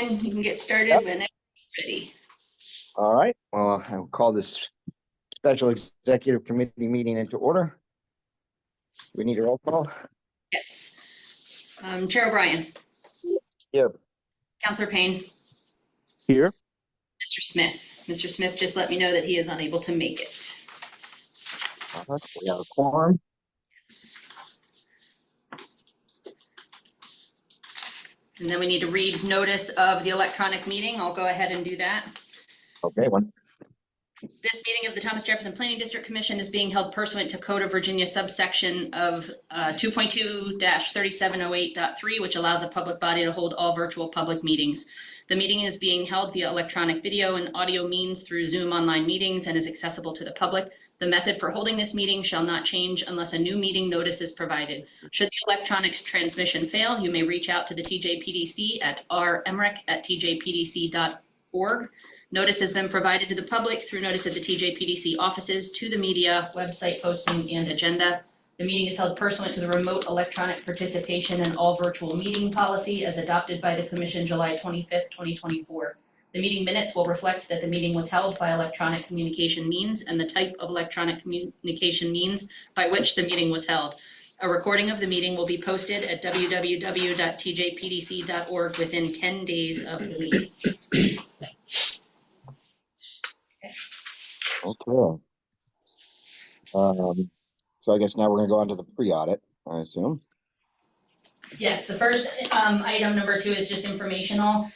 You can get started Yep. whenever you're ready. All right, well, I'll call this special executive committee meeting into order. We need a roll call. Yes. Chair O'Brien. Here. Councilor Payne. Here. Mr. Smith. Mr. Smith just let me know that he is unable to make it. We have a quorum. Yes. And then we need to read notice of the electronic meeting. I'll go ahead and do that. Okay, one. This meeting of the Thomas Jefferson Planning District Commission is being held pursuant to Code of Virginia subsection of 2.2-3708.3, which allows a public body to hold all virtual public meetings. The meeting is being held via electronic video and audio means through Zoom online meetings and is accessible to the public. The method for holding this meeting shall not change unless a new meeting notice is provided. Should the electronic transmission fail, you may reach out to the TJPDC at remrick@tjpdc.org. Notice has been provided to the public through notice of the TJPDC offices, to the media, website posting, and agenda. The meeting is held pursuant to the remote electronic participation and all virtual meeting policy as adopted by the Commission July 25th, 2024. The meeting minutes will reflect that the meeting was held by electronic communication means and the type of electronic communication means by which the meeting was held. A recording of the meeting will be posted at www.tjpdc.org within 10 days of the meeting. Okay. So I guess now we're going to go on to the pre-audit, I assume. Yes, the first item, number 2, is just informational.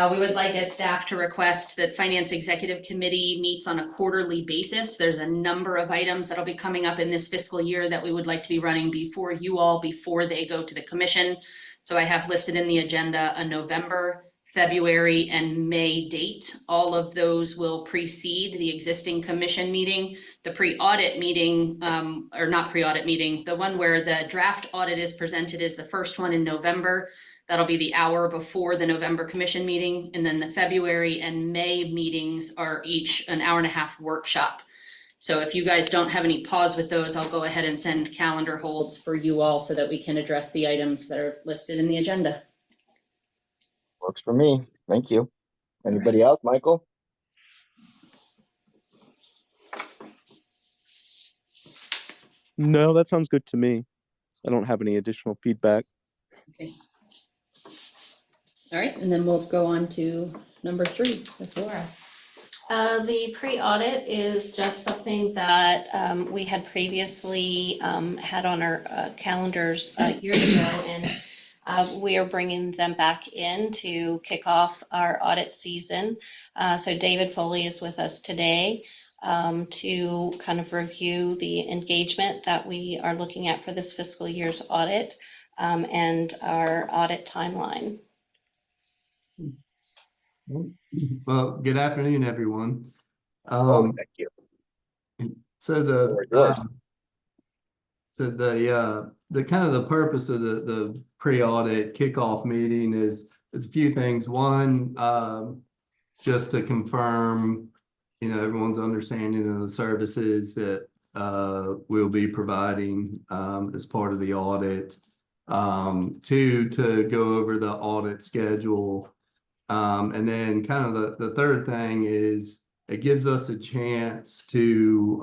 We would like as staff to request that Finance Executive Committee meets on a quarterly basis. There's a number of items that'll be coming up in this fiscal year that we would like to be running before you all, before they go to the commission. So I have listed in the agenda a November, February, and May date. All of those will precede the existing commission meeting. The pre-audit meeting, or not pre-audit meeting, the one where the draft audit is presented is the first one in November. That'll be the hour before the November commission meeting. And then the February and May meetings are each an hour and a half workshop. So if you guys don't have any pause with those, I'll go ahead and send calendar holds for you all so that we can address the items that are listed in the agenda. Works for me. Thank you. Anybody else, Michael? No, that sounds good to me. I don't have any additional feedback. Okay. All right, and then we'll go on to number 3 with Laura. The pre-audit is just something that we had previously had on our calendars years ago, and we are bringing them back in to kick off our audit season. So David Foley is with us today to kind of review the engagement that we are looking at for this fiscal year's audit and our audit timeline. Well, good afternoon, everyone. Thank you. So the kind of the purpose of the pre-audit kickoff meeting is a few things. One, just to confirm, everyone's understanding of the services that we'll be providing as part of the audit. 2, to go over the audit schedule. And then kind of the third thing is it gives us a chance to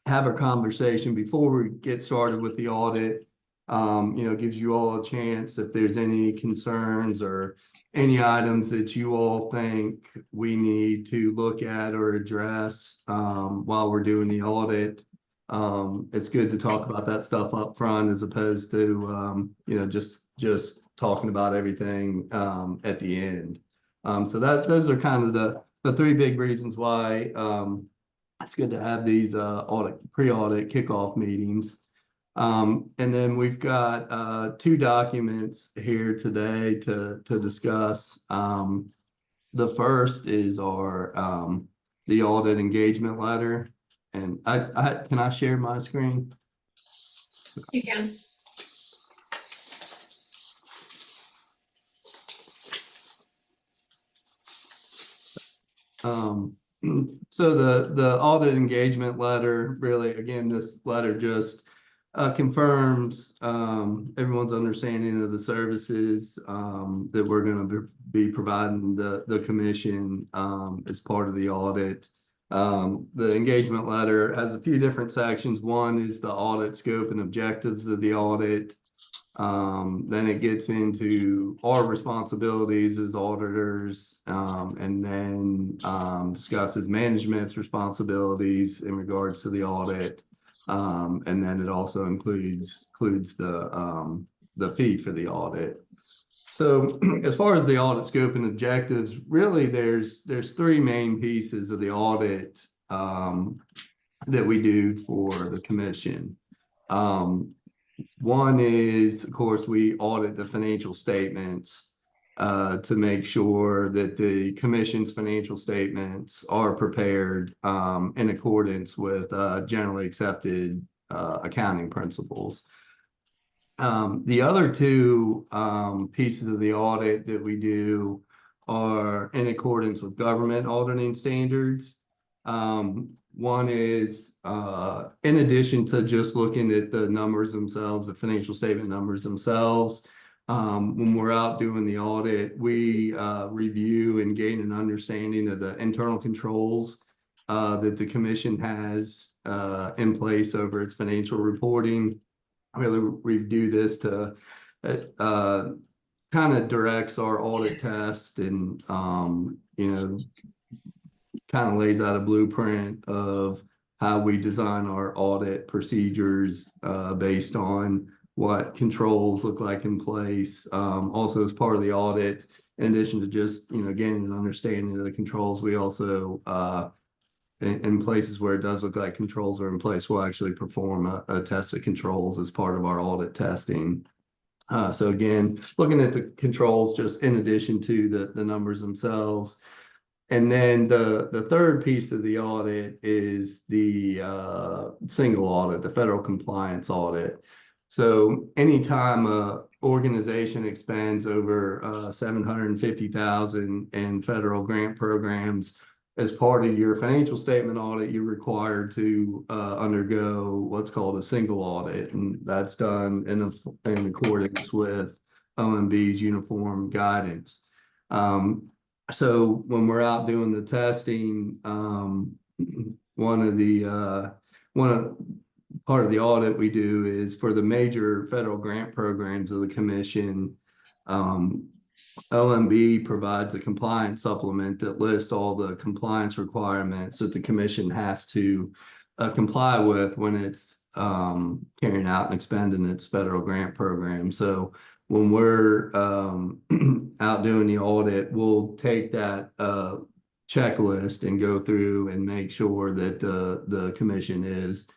have a conversation before we get started with the audit. Gives you all a chance if there's any concerns or any items that you all think we need to look at or address while we're doing the audit. It's good to talk about that stuff up front as opposed to just talking about everything at the end. So those are kind of the 3 big reasons why it's good to have these pre-audit kickoff meetings. And then we've got 2 documents here today to discuss. The first is our the audit engagement letter. And can I share my screen? You can. So the audit engagement letter, really, again, this letter just confirms everyone's understanding of the services that we're going to be providing the commission as part of the audit. The engagement letter has a few different sections. One is the audit scope and objectives of the audit. Then it gets into our responsibilities as auditors, and then discusses management's responsibilities in regards to the audit. And then it also includes the fee for the audit. So as far as the audit scope and objectives, really there's three main pieces of the audit that we do for the commission. One is, of course, we audit the financial statements to make sure that the commission's financial statements are prepared in accordance with generally accepted accounting principles. The other two pieces of the audit that we do are in accordance with government auditing standards. One is, in addition to just looking at the numbers themselves, the financial statement numbers themselves, when we're out doing the audit, we review and gain an understanding of the internal controls that the commission has in place over its financial reporting. Really, we do this to kind of directs our audit test and, you know, kind of lays out a blueprint of how we design our audit procedures based on what controls look like in place. Also, as part of the audit, in addition to just, you know, gaining an understanding of the controls, we also, in places where it does look like controls are in place, we'll actually perform a test of controls as part of our audit testing. So again, looking at the controls just in addition to the numbers themselves. And then the third piece of the audit is the single audit, the federal compliance audit. So anytime a organization expends over $750,000 in federal grant programs, as part of your financial statement audit, you're required to undergo what's called a single audit, and that's done in accordance with OMB's uniform guidance. So when we're out doing the testing, part of the audit we do is for the major federal grant programs of the commission. OMB provides a compliance supplement that lists all the compliance requirements that the commission has to comply with when it's carrying out and expending its federal grant program. So when we're out doing the audit, we'll take that checklist and go through and make sure that the commission is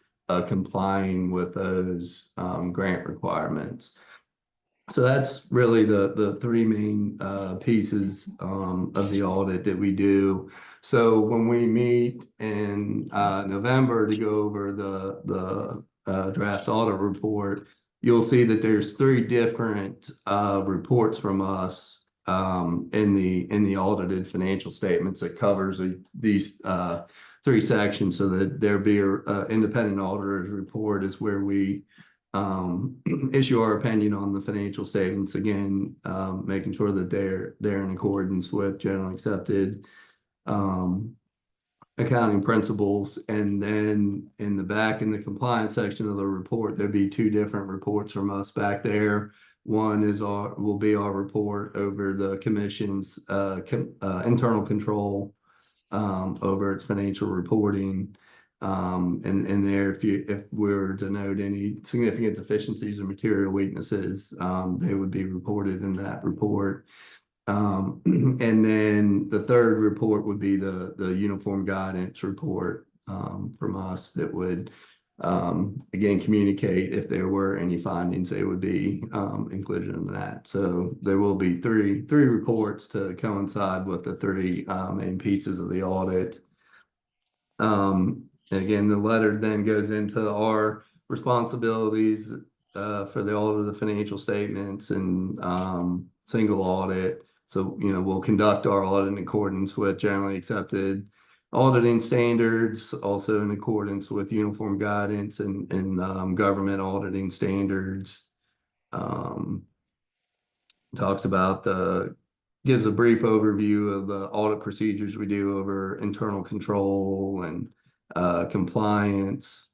complying with those grant requirements. So that's really the three main pieces of the audit that we do. So when we meet in November to go over the draft audit report, you'll see that there's three different reports from us in the audited financial statements that covers these three sections. So that there be an independent auditor's report is where we issue our opinion on the financial statements, again, making sure that they're in accordance with generally accepted accounting principles. And then in the back, in the compliance section of the report, there'd be two different reports from us back there. One is will be our report over the commission's internal control over its financial reporting. And there, if we were to note any significant deficiencies or material weaknesses, they would be reported in that report. And then the third report would be the uniform guidance report from us that would again communicate if there were any findings, they would be included in that. So there will be three reports to coincide with the three main pieces of the audit. Again, the letter then goes into our responsibilities for the audit of the financial statements and single audit. So, you know, we'll conduct our audit in accordance with generally accepted auditing standards, also in accordance with uniform guidance and government auditing standards. Talks about gives a brief overview of the audit procedures we do over internal control and compliance.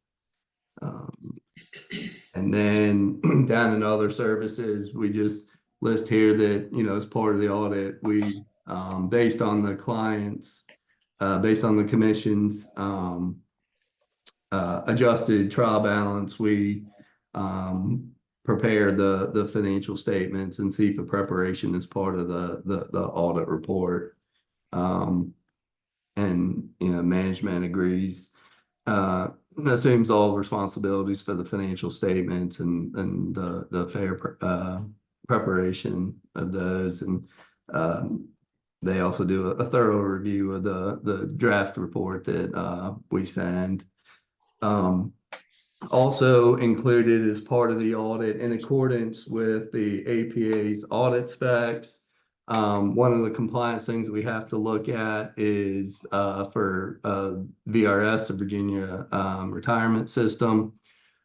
And then down in other services, we just list here that, you know, as part of the audit, we, based on the clients, based on the commission's adjusted trial balance, we prepare the financial statements and CFA preparation as part of the audit report. And, you know, management agrees, assumes all responsibilities for the financial statements and the fair preparation of those. And they also do a thorough review of the draft report that we send. Also included as part of the audit, in accordance with the APA's audit specs, one of the compliance things we have to look at is for VRS, the Virginia Retirement System.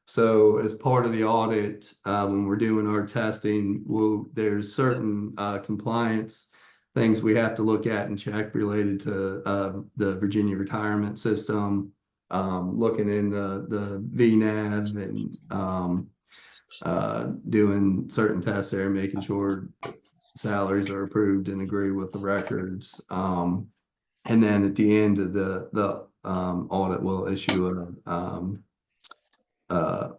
So as part of the audit, when we're doing our testing, there's certain compliance things we have to look at and check related to the Virginia Retirement System. Looking in the VNAV and doing certain tests there, making sure salaries are approved and agree with the records. And then at the end of the audit, we'll issue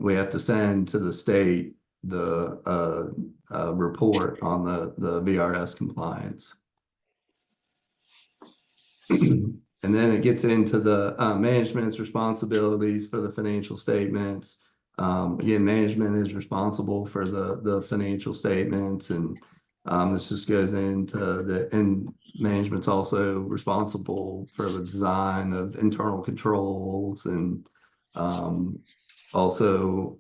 we have to send to the state the report on the VRS compliance. And then it gets into the management's responsibilities for the financial statements. Again, management is responsible for the financial statements, and this just goes into and management's also responsible for the design of internal controls, and also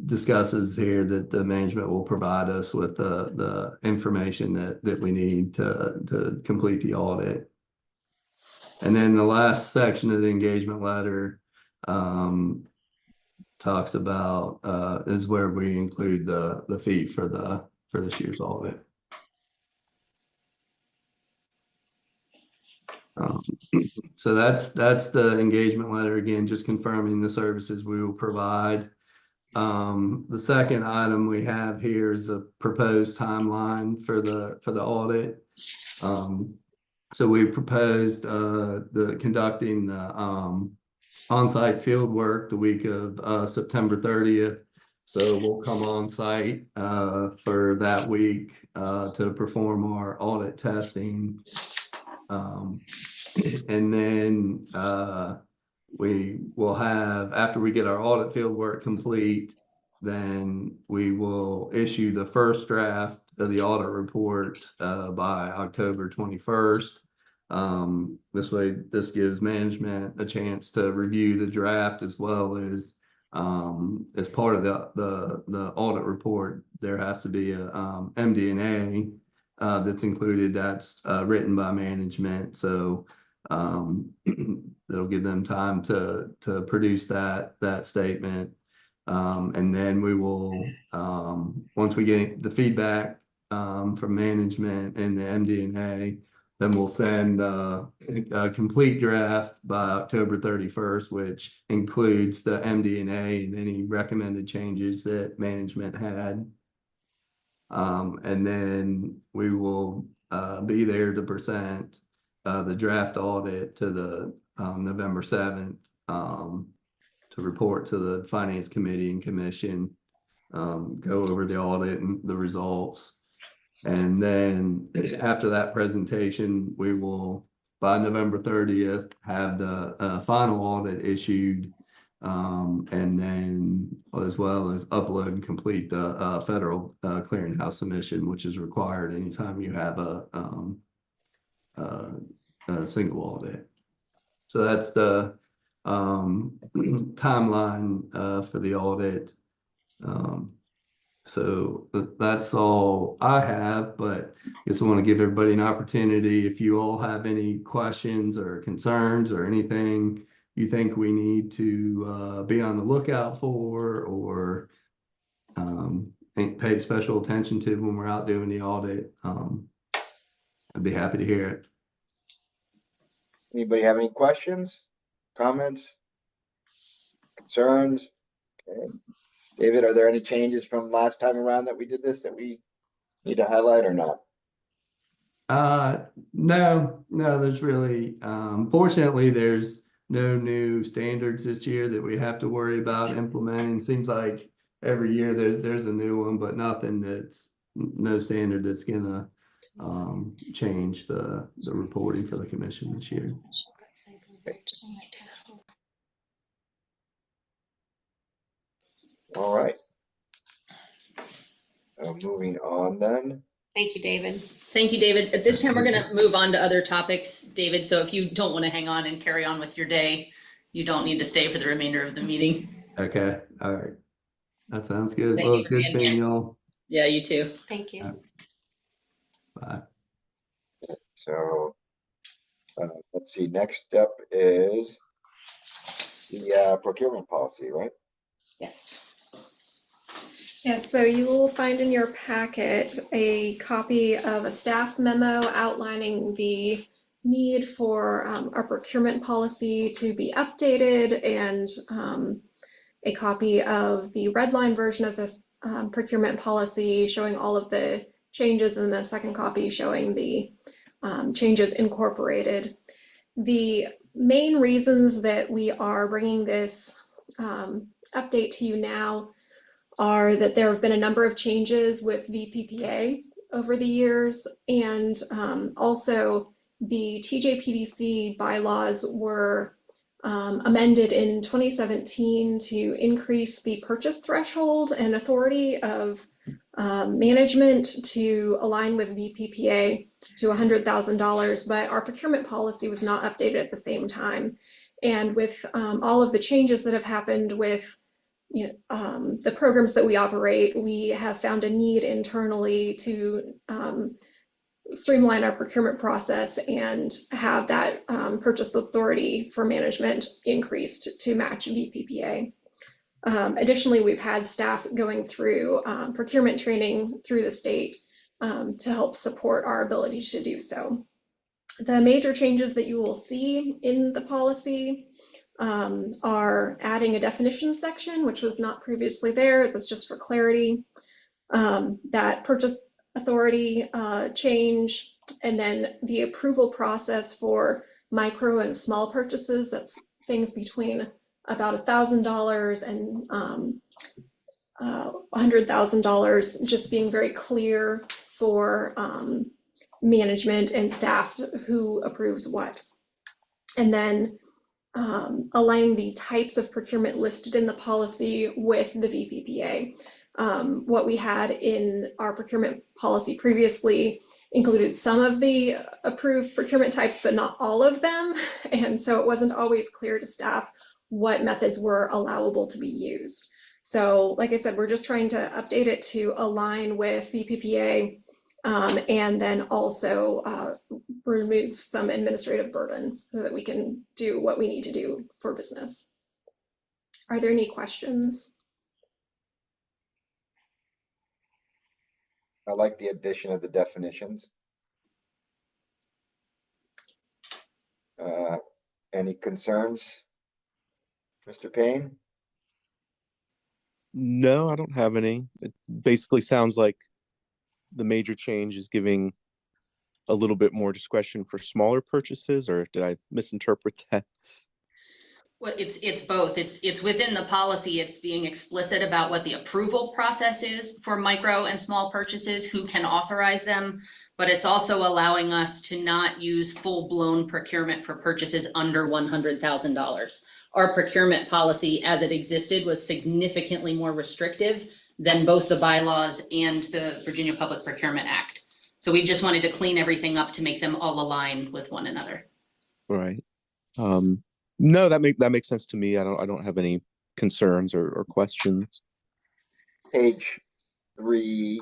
discusses here that the management will provide us with the information that we need to complete the audit. And then the last section of the engagement letter talks about is where we include the fee for this year's audit. So that's the engagement letter, again, just confirming the services we will provide. The second item we have here is a proposed timeline for the audit. So we proposed conducting the on-site field work the week of September 30th. So we'll come on site for that week to perform our audit testing. And then we will have, after we get our audit field work complete, then we will issue the first draft of the audit report by October 21st. This way, this gives management a chance to review the draft, as well as part of the audit report, there has to be a MD&A that's included, that's written by management. So that'll give them time to produce that statement. And then we will, once we get the feedback from management and the MD&A, then we'll send a complete draft by October 31st, which includes the MD&A and any recommended changes that management had. And then we will be there to present the draft audit to the November 7th to report to the Finance Committee and Commission, go over the audit and the results. And then after that presentation, we will, by November 30th, have the final audit issued, and then as well as upload and complete the federal clearinghouse submission, which is required anytime you have a single audit. So that's the timeline for the audit. So that's all I have, but just want to give everybody an opportunity. If you all have any questions or concerns or anything you think we need to be on the lookout for, or pay special attention to when we're out doing the audit, I'd be happy to hear it. Anybody have any questions, comments, concerns? Okay. David, are there any changes from last time around that we did this that we need to highlight or not? No, there's really, fortunately, there's no new standards this year that we have to worry about implementing. Seems like every year there's a new one, but nothing no standard that's gonna change the reporting for the commission this year. All right. Moving on then. Thank you, David. Thank you, David. At this time, we're gonna move on to other topics, David, so if you don't want to hang on and carry on with your day, you don't need to stay for the remainder of the meeting. Okay, all right. That sounds good. Thank Well, you it's for good being seeing here. y'all. Yeah, you too. Thank you. Bye. So, let's see, next step is the procurement policy, right? Yes. Yes, so you will find in your packet a copy of a staff memo outlining the need for our procurement policy to be updated, and a copy of the red line version of this procurement policy showing all of the changes, and the second copy showing the changes incorporated. The main reasons that we are bringing this update to you now are that there have been a number of changes with VPPA over the years, and also the TJPDC bylaws were amended in 2017 to increase the purchase threshold and authority of management to align with VPPA to $100,000, but our procurement policy was not updated at the same time. And with all of the changes that have happened with the programs that we operate, we have found a need internally to streamline our procurement process and have that purchase authority for management increased to match VPPA. Additionally, we've had staff going through procurement training through the state to help support our ability to do so. The major changes that you will see in the policy are adding a definition section, which was not previously there. That's just for clarity. That purchase authority change, and then the approval process for micro and small purchases. That's things between about $1,000 and $100,000, just being very clear for management and staff who approves what. And then aligning the types of procurement listed in the policy with the VPPA. What we had in our procurement policy previously included some of the approved procurement types, but not all of them. And so it wasn't always clear to staff what methods were allowable to be used. So like I said, we're just trying to update it to align with VPPA, and then also remove some administrative burden so that we can do what we need to do for business. Are there any questions? I like the addition of the definitions. Any concerns, Mr. Payne? No, I don't have any. It basically sounds like the major change is giving a little bit more discretion for smaller purchases, or did I misinterpret that? Well, it's both. It's within the policy. It's being explicit about what the approval process is for micro and small purchases, who can authorize them. But it's also allowing us to not use full-blown procurement for purchases under $100,000. Our procurement policy as it existed was significantly more restrictive than both the bylaws and the Virginia Public Procurement Act. So we just wanted to clean everything up to make them all align with one another. Right. No, that makes sense to me. I don't have any concerns or questions. Page 3,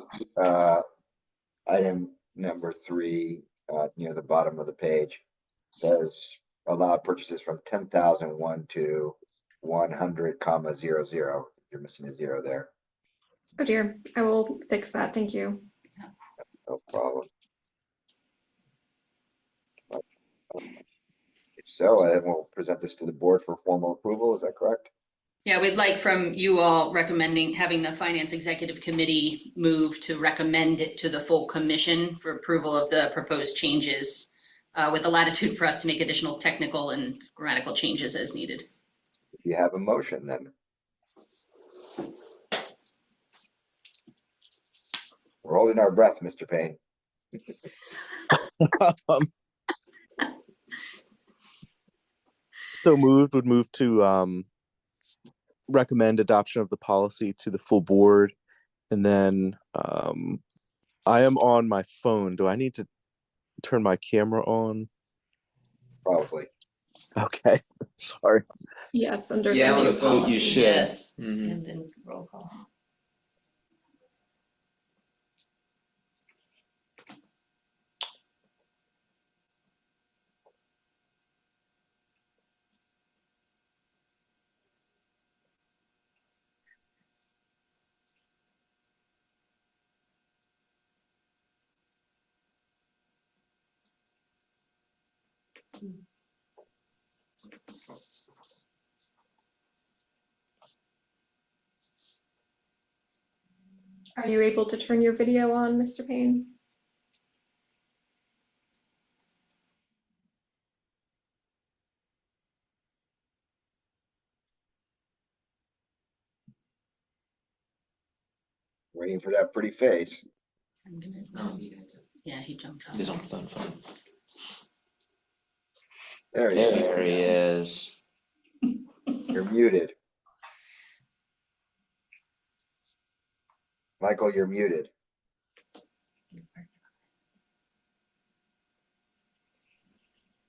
item number 3, near the bottom of the page, says allow purchases from 10,001 to 100,00. You're missing a 0 there. Oh dear, I will fix that, thank you. No problem. If so, then we'll present this to the board for formal approval. Is that correct? Yeah, we'd like from you all recommending having the Finance Executive Committee move to recommend it to the full commission for approval of the proposed changes, with the latitude for us to make additional technical and grammatical changes as needed. If you have a motion, then. We're holding our breath, Mr. Payne. Um, So would move to recommend adoption of the policy to the full board. And then I am on my phone. Do I need to turn my camera on? Probably. Okay, sorry. Yes, under the Yeah, on new a vote you policy. should. Yes, Mhm. and then roll call. Are you able to turn your video on, Mr. Payne? Waiting for that pretty face. Oh, he got to- Yeah, he jumped off. He's on the phone. There he is. There he is. You're muted. Michael, you're muted.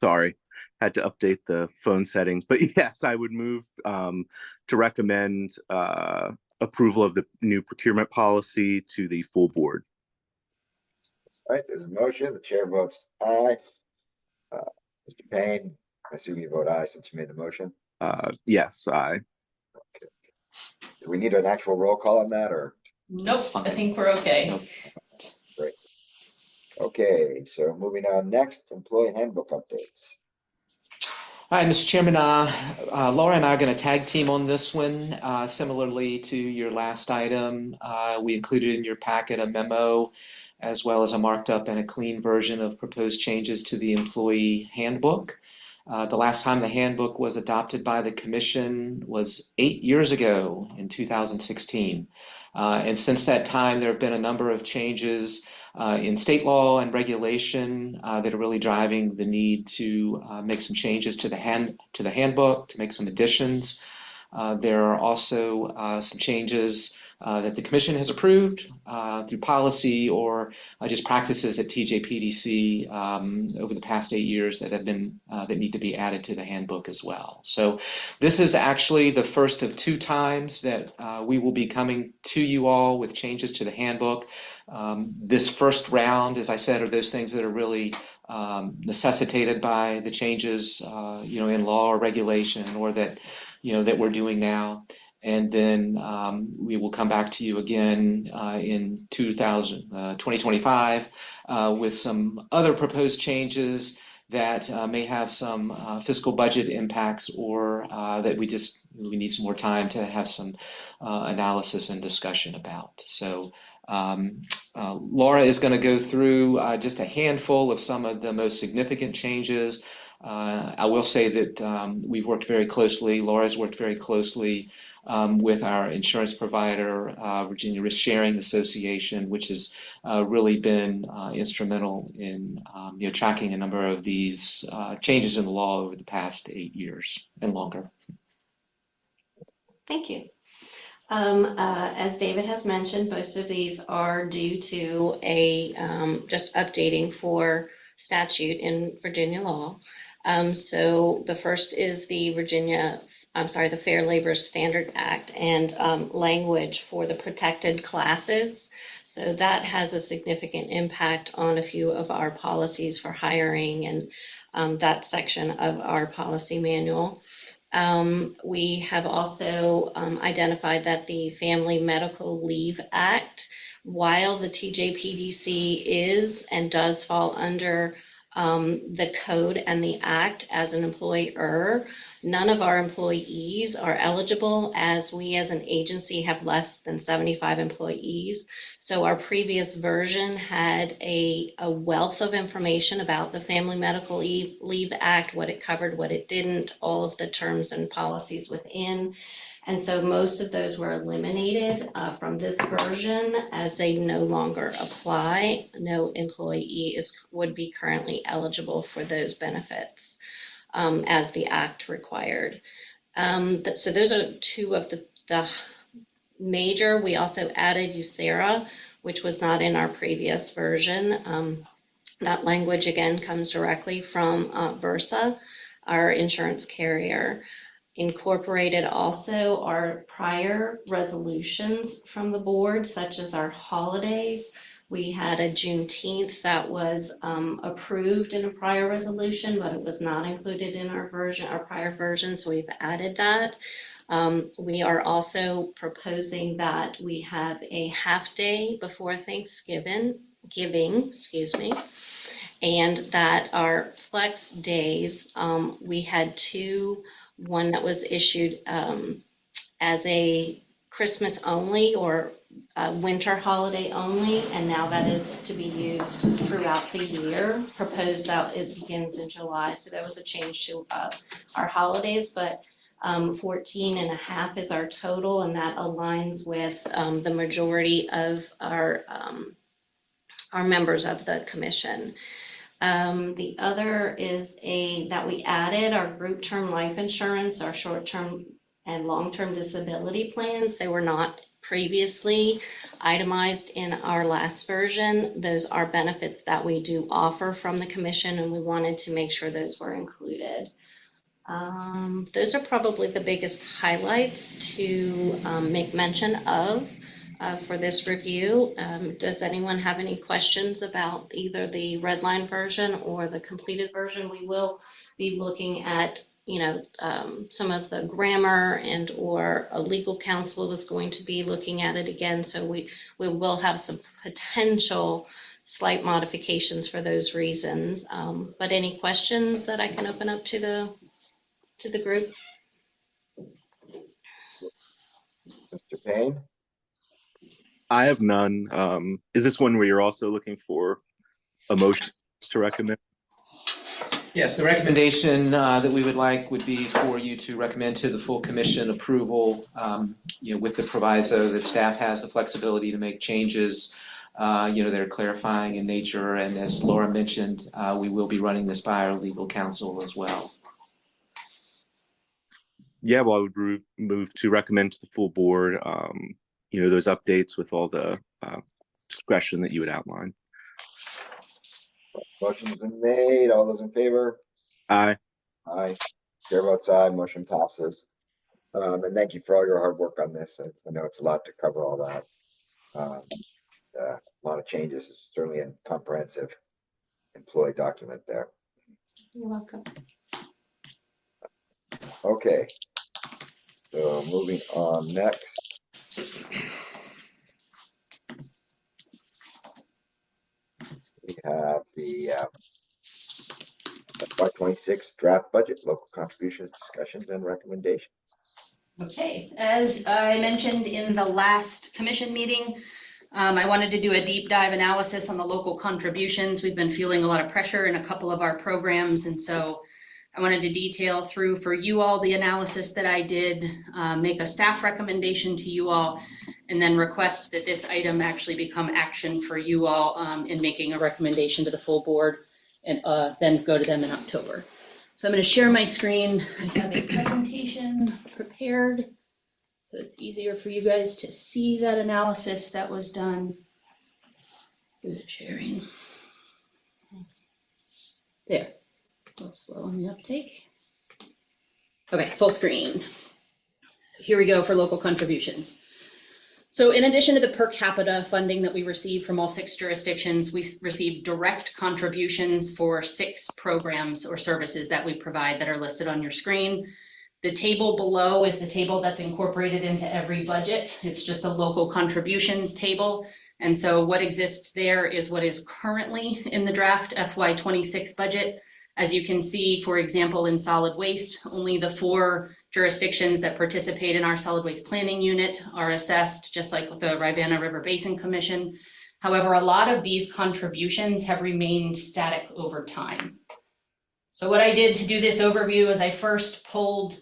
Sorry, had to update the phone settings. But yes, I would move to recommend approval of the new procurement policy to the full board. All right, there's a motion. The chair votes aye. Mr. Payne, I assume you vote aye since you made the motion. Yes, I. Do we need an actual roll call on that, or? Nope, fine. I think we're okay. Nope. Great. Okay, so moving on next, employee handbook updates. All right, Mr. Chairman, Laura and I are going to tag team on this one. Similarly to your last item, we included in your packet a memo as well as a marked up and a clean version of proposed changes to the employee handbook. The last time the handbook was adopted by the commission was 8 years ago in 2016. And since that time, there have been a number of changes in state law and regulation that are really driving the need to make some changes to the handbook, to make some additions. There are also some changes that the commission has approved through policy or just practices at TJPDC over the past 8 years that have been that need to be added to the handbook as well. So this is actually the first of 2 times that we will be coming to you all with changes to the handbook. This first round, as I said, are those things that are really necessitated by the changes in law or regulation or that that we're doing now. And then we will come back to you again in 2025 with some other proposed changes that may have some fiscal budget impacts or that we need some more time to have some analysis and discussion about. So Laura is going to go through just a handful of some of the most significant changes. I will say that we've worked very closely, Laura's worked very closely with our insurance provider, Virginia Risk Sharing Association, which has really been instrumental in tracking a number of these changes in the law over the past 8 years and longer. Thank you. As David has mentioned, most of these are due to a just updating for statute in Virginia law. So the first is the the Fair Labor Standard Act and language for the protected classes. So that has a significant impact on a few of our policies for hiring and that section of our policy manual. We have also identified that the Family Medical Leave Act, while the TJPDC is and does fall under the code and the act as an employer, none of our employees are eligible, as we as an agency have less than 75 employees. So our previous version had a wealth of information about the Family Medical Leave Act, what it covered, what it didn't, all of the terms and policies within. And so most of those were eliminated from this version as they no longer apply. No employee would be currently eligible for those benefits as the act required. So those are two of the major. We also added USERA, which was not in our previous version. That language again comes directly from Versa, our insurance carrier. Incorporated also our prior resolutions from the board, such as our holidays. We had a Juneteenth that was approved in a prior resolution, but it was not included in our prior version, so we've added that. We are also proposing that we have a half day before Thanksgiving, and that our flex days, we had one that was issued as a Christmas only or winter holiday only, and now that is to be used throughout the year. Proposed that it begins in July, so there was a change to our holidays, but 14 and a half is our total, and that aligns with the majority of our members of the commission. The other is that we added our group term life insurance, our short-term and long-term disability plans. They were not previously itemized in our last version. Those are benefits that we do offer from the commission, and we wanted to make sure those were included. Those are probably the biggest highlights to make mention of for this review. Does anyone have any questions about either the red line version or the completed version? We will be looking at, some of the grammar and or a legal counsel is going to be looking at it again. So we will have some potential slight modifications for those reasons. But any questions that I can open up to the group? Mr. Payne? I have none. Is this one where you're also looking for a motion to recommend? Yes, the recommendation that we would like would be for you to recommend to the full commission approval, with the proviso that staff has the flexibility to make changes, that are clarifying in nature. And as Laura mentioned, we will be running this by our legal counsel as well. Yeah, well, I would move to recommend to the full board, those updates with all the discretion that you would outline. Motion's been made. All those in favor? Aye. Aye. Chair votes aye. Motion passes. And thank you for all your hard work on this. I know it's a lot to cover all that. A lot of changes. It's certainly a comprehensive employee document there. You're welcome. Okay. So moving on next. We have the FY26 draft budget, local contributions, discussions, and recommendations. Okay, as I mentioned in the last commission meeting, I wanted to do a deep dive analysis on the local contributions. We've been feeling a lot of pressure in a couple of our programs, and so I wanted to detail through for you all the analysis that I did, make a staff recommendation to you all, and then request that this item actually become action for you all in making a recommendation to the full board, and then go to them in October. So I'm going to share my screen. I have a presentation prepared, so it's easier for you guys to see that analysis that was done. Is it sharing? There. We'll Slow on the uptake. Okay, full screen. So here we go for local contributions. So in addition to the per capita funding that we receive from all 6 jurisdictions, we receive direct contributions for 6 programs or services that we provide that are listed on your screen. The table below is the table that's incorporated into every budget. It's just the local contributions table. And so what exists there is what is currently in the draft FY26 budget. As you can see, for example, in solid waste, only the 4 jurisdictions that participate in our solid waste planning unit are assessed, just like with the Rivanna River Basin Commission. However, a lot of these contributions have remained static over time. So what I did to do this overview is I first pulled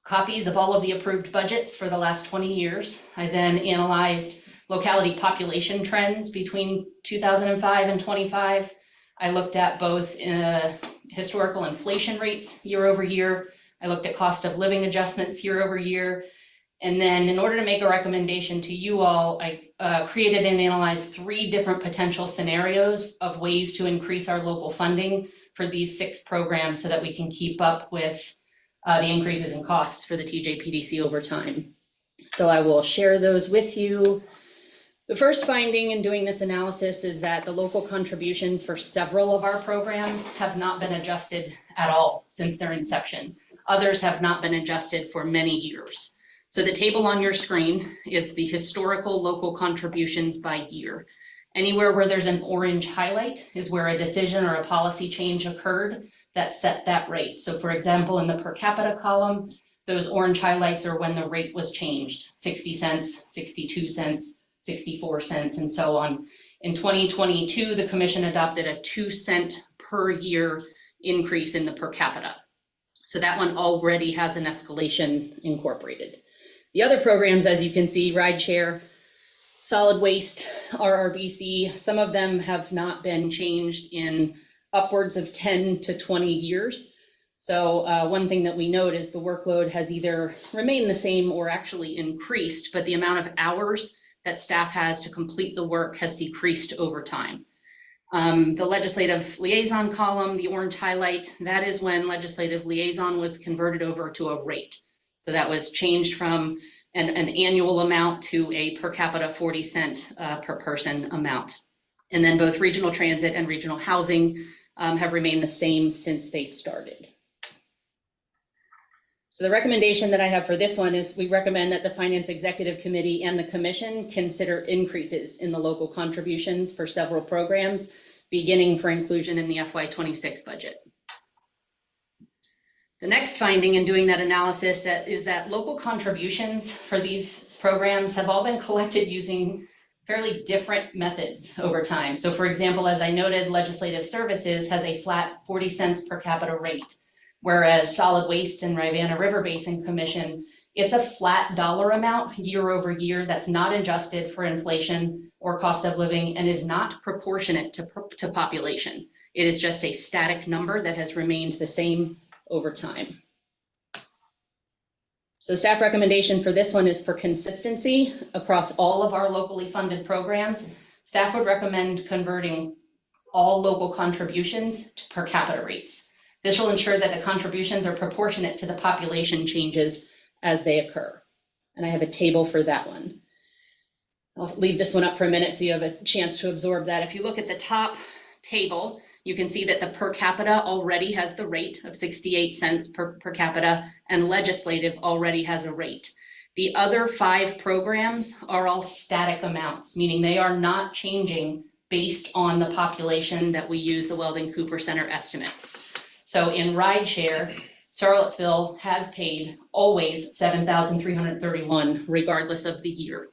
copies of all of the approved budgets for the last 20 years. I then analyzed locality population trends between 2005 and 25. I looked at both historical inflation rates year over year. I looked at cost of living adjustments year over year. And then in order to make a recommendation to you all, I created and analyzed 3 different potential scenarios of ways to increase our local funding for these 6 programs so that we can keep up with the increases in costs for the TJPDC over time. So I will share those with you. The first finding in doing this analysis is that the local contributions for several of our programs have not been adjusted at all since their inception. Others have not been adjusted for many years. So the table on your screen is the historical local contributions by year. Anywhere where there's an orange highlight is where a decision or a policy change occurred that set that rate. So for example, in the per capita column, those orange highlights are when the rate was changed, 60 cents, 62 cents, 64 cents, and so on. In 2022, the commission adopted a 2-cent per year increase in the per capita. So that one already has an escalation incorporated. The other programs, as you can see, rideshare, solid waste, RRBC, some of them have not been changed in upwards of 10 to 20 years. So one thing that we note is the workload has either remained the same or actually increased, but the amount of hours that staff has to complete the work has decreased over time. The legislative liaison column, the orange highlight, that is when legislative liaison was converted over to a rate. So that was changed from an annual amount to a per capita 40-cent per person amount. And then both regional transit and regional housing have remained the same since they started. So the recommendation that I have for this one is we recommend that the Finance Executive Committee and the Commission consider increases in the local contributions for several programs, beginning for inclusion in the FY26 budget. The next finding in doing that analysis is that local contributions for these programs have all been collected using fairly different methods over time. So for example, as I noted, legislative services has a flat 40 cents per capita rate, whereas solid waste and Rivanna River Basin Commission, it's a flat dollar amount year over year that's not adjusted for inflation or cost of living and is not proportionate to population. It is just a static number that has remained the same over time. So staff recommendation for this one is for consistency across all of our locally funded programs. Staff would recommend converting all local contributions to per capita rates. This will ensure that the contributions are proportionate to the population changes as they occur. And I have a table for that one. I'll leave this one up for a minute so you have a chance to absorb that. If you look at the top table, you can see that the per capita already has the rate of 68 cents per capita, and legislative already has a rate. The other 5 programs are all static amounts, meaning they are not changing based on the population that we use the Weldon Cooper Center estimates. So in rideshare, Charlottesville has paid always $7,331 regardless of the year.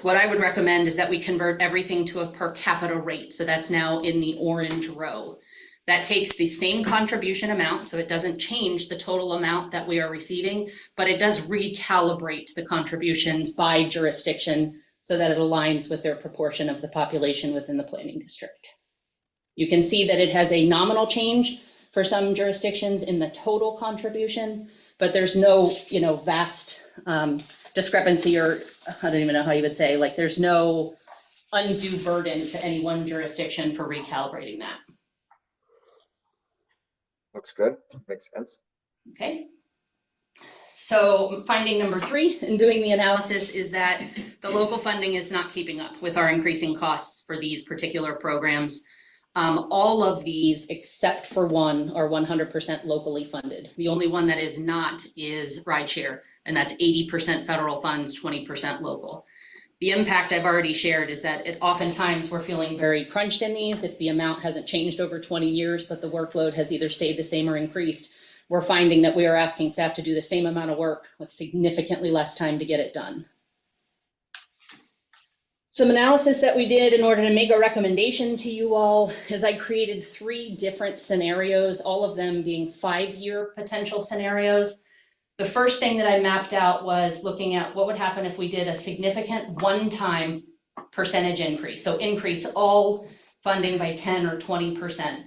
What I would recommend is that we convert everything to a per capita rate. So that's now in the orange row. That takes the same contribution amount, so it doesn't change the total amount that we are receiving, but it does recalibrate the contributions by jurisdiction so that it aligns with their proportion of the population within the planning district. You can see that it has a nominal change for some jurisdictions in the total contribution, but there's no, vast discrepancy, or I don't even know how you would say, like there's no undue burden to any one jurisdiction for recalibrating that. Looks good, makes sense. Okay. So finding number 3 in doing the analysis is that the local funding is not keeping up with our increasing costs for these particular programs. All of these, except for one, are 100% locally funded. The only one that is not is rideshare, and that's 80% federal funds, 20% local. The impact I've already shared is that oftentimes we're feeling very crunched in these if the amount hasn't changed over 20 years, but the workload has either stayed the same or increased. We're finding that we are asking staff to do the same amount of work with significantly less time to get it done. Some analysis that we did in order to make a recommendation to you all is I created 3 different scenarios, all of them being 5-year potential scenarios. The first thing that I mapped out was looking at what would happen if we did a significant one-time percentage increase. So increase all funding by 10 or 20%.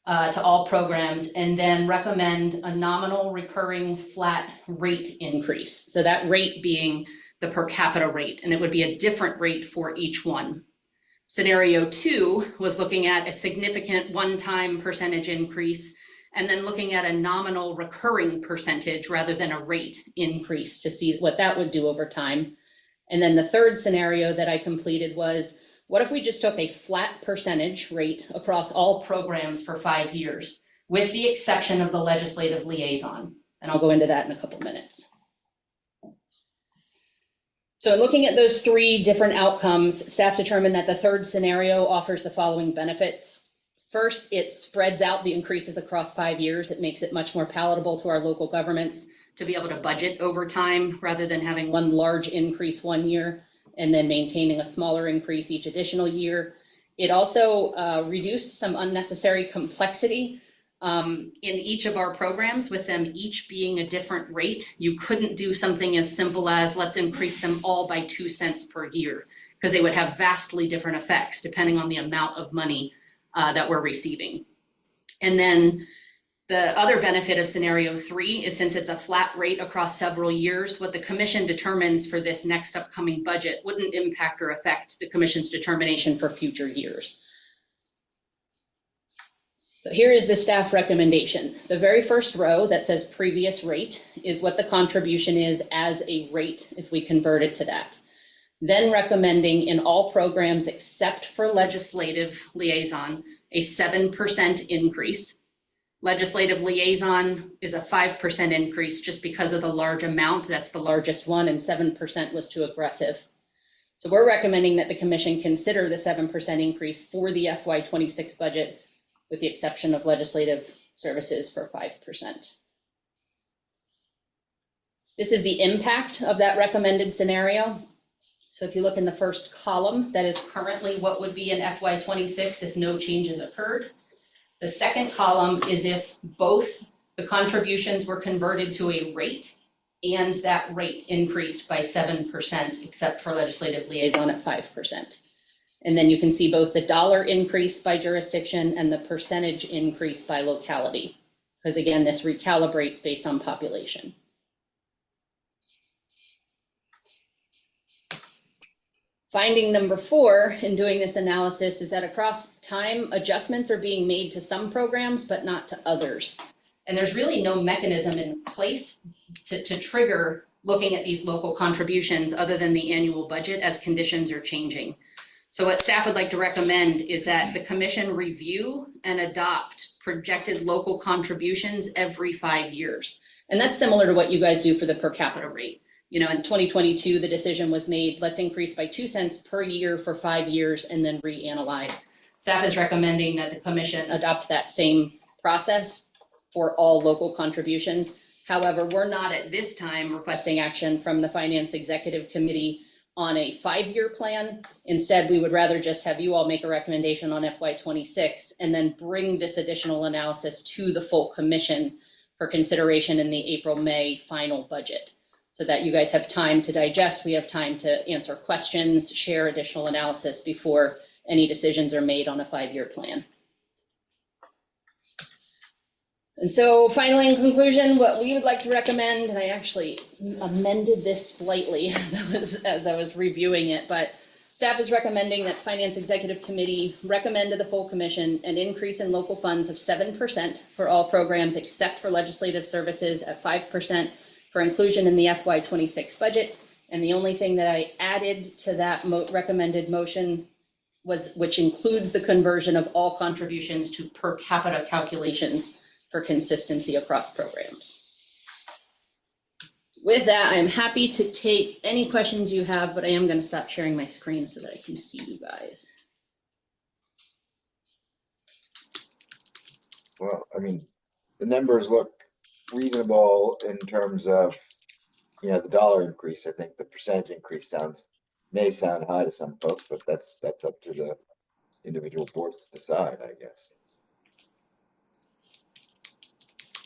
To all programs, and then recommend a nominal recurring flat rate increase. So that rate being the per capita rate, and it would be a different rate for each one. Scenario 2 was looking at a significant one-time percentage increase, and then looking at a nominal recurring percentage rather than a rate increase to see what that would do over time. And then the third scenario that I completed was, what if we just took a flat percentage rate across all programs for 5 years, with the exception of the legislative liaison? And I'll go into that in a couple minutes. So looking at those 3 different outcomes, staff determined that the third scenario offers the following benefits. First, it spreads out the increases across 5 years. It makes it much more palatable to our local governments to be able to budget over time rather than having one large increase one year and then maintaining a smaller increase each additional year. It also reduced some unnecessary complexity in each of our programs, with them each being a different rate. You couldn't do something as simple as let's increase them all by 2 cents per year, because they would have vastly different effects depending on the amount of money that we're receiving. And then the other benefit of scenario 3 is, since it's a flat rate across several years, what the commission determines for this next upcoming budget wouldn't impact or affect the commission's determination for future years. So here is the staff recommendation. The very first row that says previous rate is what the contribution is as a rate if we convert it to that. Then recommending in all programs except for legislative liaison, a 7% increase. Legislative liaison is a 5% increase just because of the large amount. That's the largest one, and 7% was too aggressive. So we're recommending that the commission consider the 7% increase for the FY26 budget, with the exception of legislative services for 5%. This is the impact of that recommended scenario. So if you look in the first column, that is currently what would be in FY26 if no changes occurred. The second column is if both the contributions were converted to a rate and that rate increased by 7%, except for legislative liaison at 5%. And then you can see both the dollar increase by jurisdiction and the percentage increase by locality, because again, this recalibrates based on population. Finding number 4 in doing this analysis is that across time, adjustments are being made to some programs, but not to others. And there's really no mechanism in place to trigger looking at these local contributions other than the annual budget as conditions are changing. So what staff would like to recommend is that the commission review and adopt projected local contributions every 5 years. And that's similar to what you guys do for the per capita rate. You know, in 2022, the decision was made, let's increase by 2 cents per year for 5 years and then reanalyze. Staff is recommending that the commission adopt that same process for all local contributions. However, we're not at this time requesting action from the Finance Executive Committee on a 5-year plan. Instead, we would rather just have you all make a recommendation on FY26 and then bring this additional analysis to the full commission for consideration in the April-May final budget, so that you guys have time to digest, we have time to answer questions, share additional analysis before any decisions are made on a 5-year plan. And so finally, in conclusion, what we would like to recommend, and I actually amended this slightly as I was reviewing it, but Staff is recommending that Finance Executive Committee recommend to the full commission an increase in local funds of 7% for all programs except for legislative services, at 5% for inclusion in the FY26 budget. And the only thing that I added to that recommended motion which includes the conversion of all contributions to per capita calculations for consistency across programs. With that, I'm happy to take any questions you have, but I am going to stop sharing my screen so that I can see you guys. Well, I mean, the numbers look reasonable in terms of, you know, the dollar increase. I think the percentage increase may sound high to some folks, but that's up to the individual boards to decide, I guess.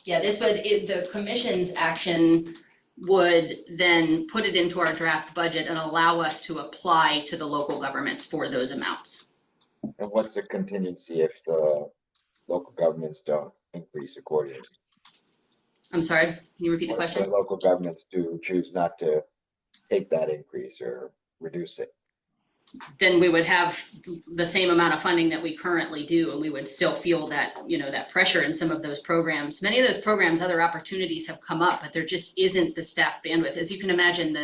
Yeah, the commission's action would then put it into our draft budget and allow us to apply to the local governments for those amounts. And what's the contingency if the local governments don't increase accordingly? I'm sorry, can you repeat the What if question? the local governments do choose not to take that increase or reduce it? Then we would have the same amount of funding that we currently do, and we would still feel that, you know, that pressure in some of those programs. Many of those programs, other opportunities have come up, but there just isn't the staff bandwidth. As you can imagine,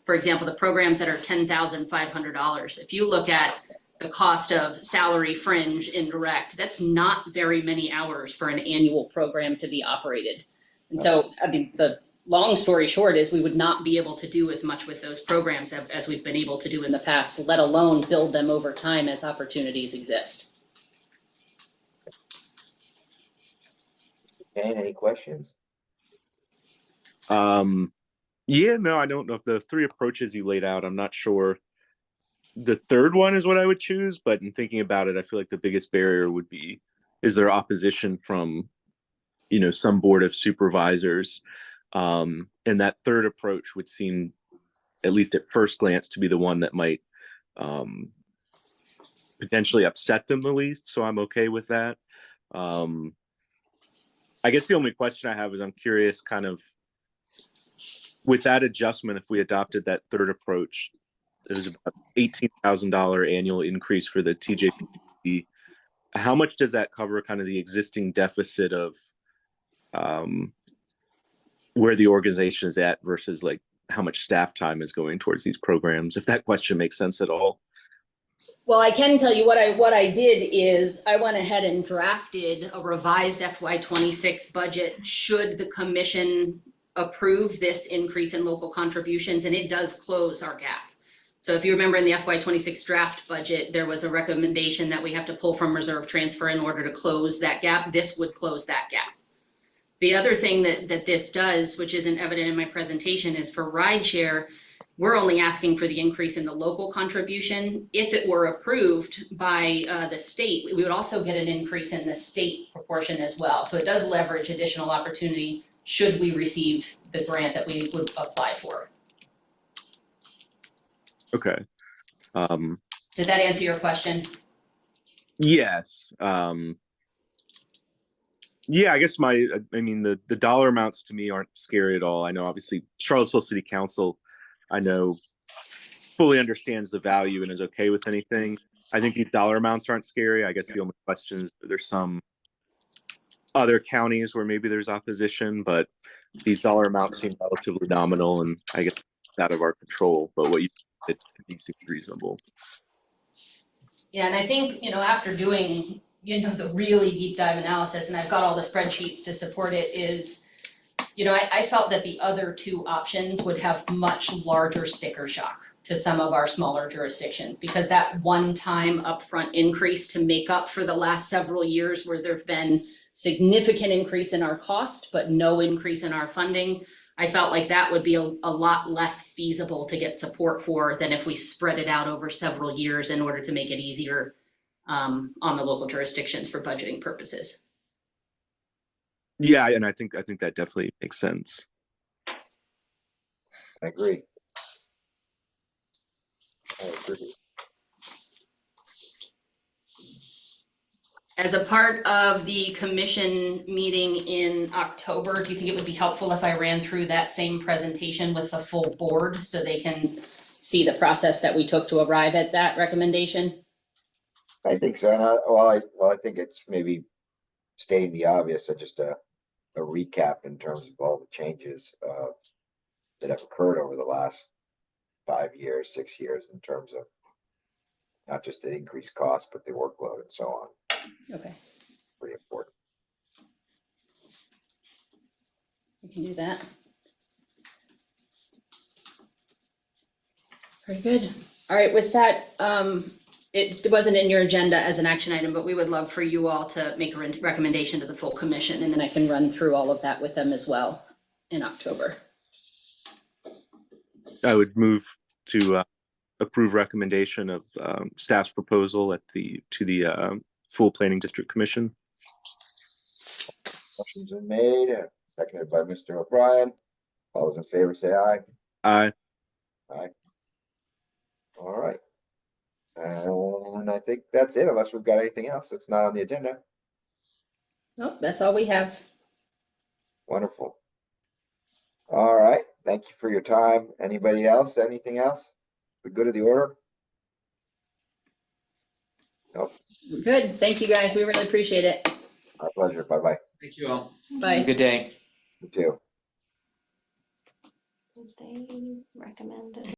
for example, the programs that are $10,500, if you look at the cost of salary, fringe, indirect, that's not very many hours for an annual program to be operated. And so, I mean, the long story short is we would not be able to do as much with those programs as we've been able to do in the past, let alone build them over time as opportunities exist. Okay, any questions? Yeah, no, I don't know if the three approaches you laid out, I'm not sure. The third one is what I would choose, but in thinking about it, I feel like the biggest barrier would be, is there opposition from, you know, some board of supervisors? And that third approach would seem, at least at first glance, to be the one that might potentially upset them the least. So I'm okay with that. I guess the only question I have is I'm curious, kind of, with that adjustment, if we adopted that third approach, it was about $18,000 annual increase for the TJPD. How much does that cover kind of the existing deficit of where the organization is at versus like how much staff time is going towards these programs, if that question makes sense at all? Well, I can tell you what I did is I went ahead and drafted a revised FY26 budget should the commission approve this increase in local contributions, and it does close our gap. So if you remember in the FY26 draft budget, there was a recommendation that we have to pull from reserve transfer in order to close that gap. This would close that gap. The other thing that this does, which isn't evident in my presentation, is for rideshare, we're only asking for the increase in the local contribution. If it were approved by the state, we would also get an increase in the state proportion as well. So it does leverage additional opportunity should we receive the grant that we would apply for. Okay. Did that answer your question? Yes. Yeah, I guess I mean, the dollar amounts to me aren't scary at all. I know obviously Charlottesville City Council, I know, fully understands the value and is okay with anything. I think these dollar amounts aren't scary. I guess the only question is there's some other counties where maybe there's opposition, but these dollar amounts seem relatively nominal, and I guess it's out of our control. But what you did seems reasonable. Yeah, and I think, you know, after doing, you know, the really deep dive analysis, and I've got all the spreadsheets to support it, is, you know, I felt that the other two options would have much larger sticker shock to some of our smaller jurisdictions, because that one-time upfront increase to make up for the last several years where there've been significant increase in our cost, but no increase in our funding, I felt like that would be a lot less feasible to get support for than if we spread it out over several years in order to make it easier on the local jurisdictions for budgeting purposes. Yeah, and I think that definitely makes sense. I agree. I agree. As a part of the commission meeting in October, do you think it would be helpful if I ran through that same presentation with the full board so they can see the process that we took to arrive at that recommendation? I think so, and I think it's maybe stating the obvious, so just a recap in terms of all the changes that have occurred over the last 5 years, 6 years, in terms of not just the increased cost, but the workload and so on. Okay, Pretty important. we can do that. Very good. All right, with that, it wasn't in your agenda as an action item, but we would love for you all to make a recommendation to the full commission, and then I can run through all of that with them as well in October. I would move to approve recommendation of staff's proposal to the full planning district commission. Motion's been made and seconded by Mr. O'Brien. All those in favor say aye. Aye. Aye. All right. And I think that's it, unless we've got anything else that's not on the agenda. Nope, that's all we have. Wonderful. All right, thank you for your time. Anybody else, anything else? The good of the order? Nope, Good, thank you guys, we really appreciate it. our pleasure. Bye-bye. Thank you all. Bye. Good day. You too. They recommended.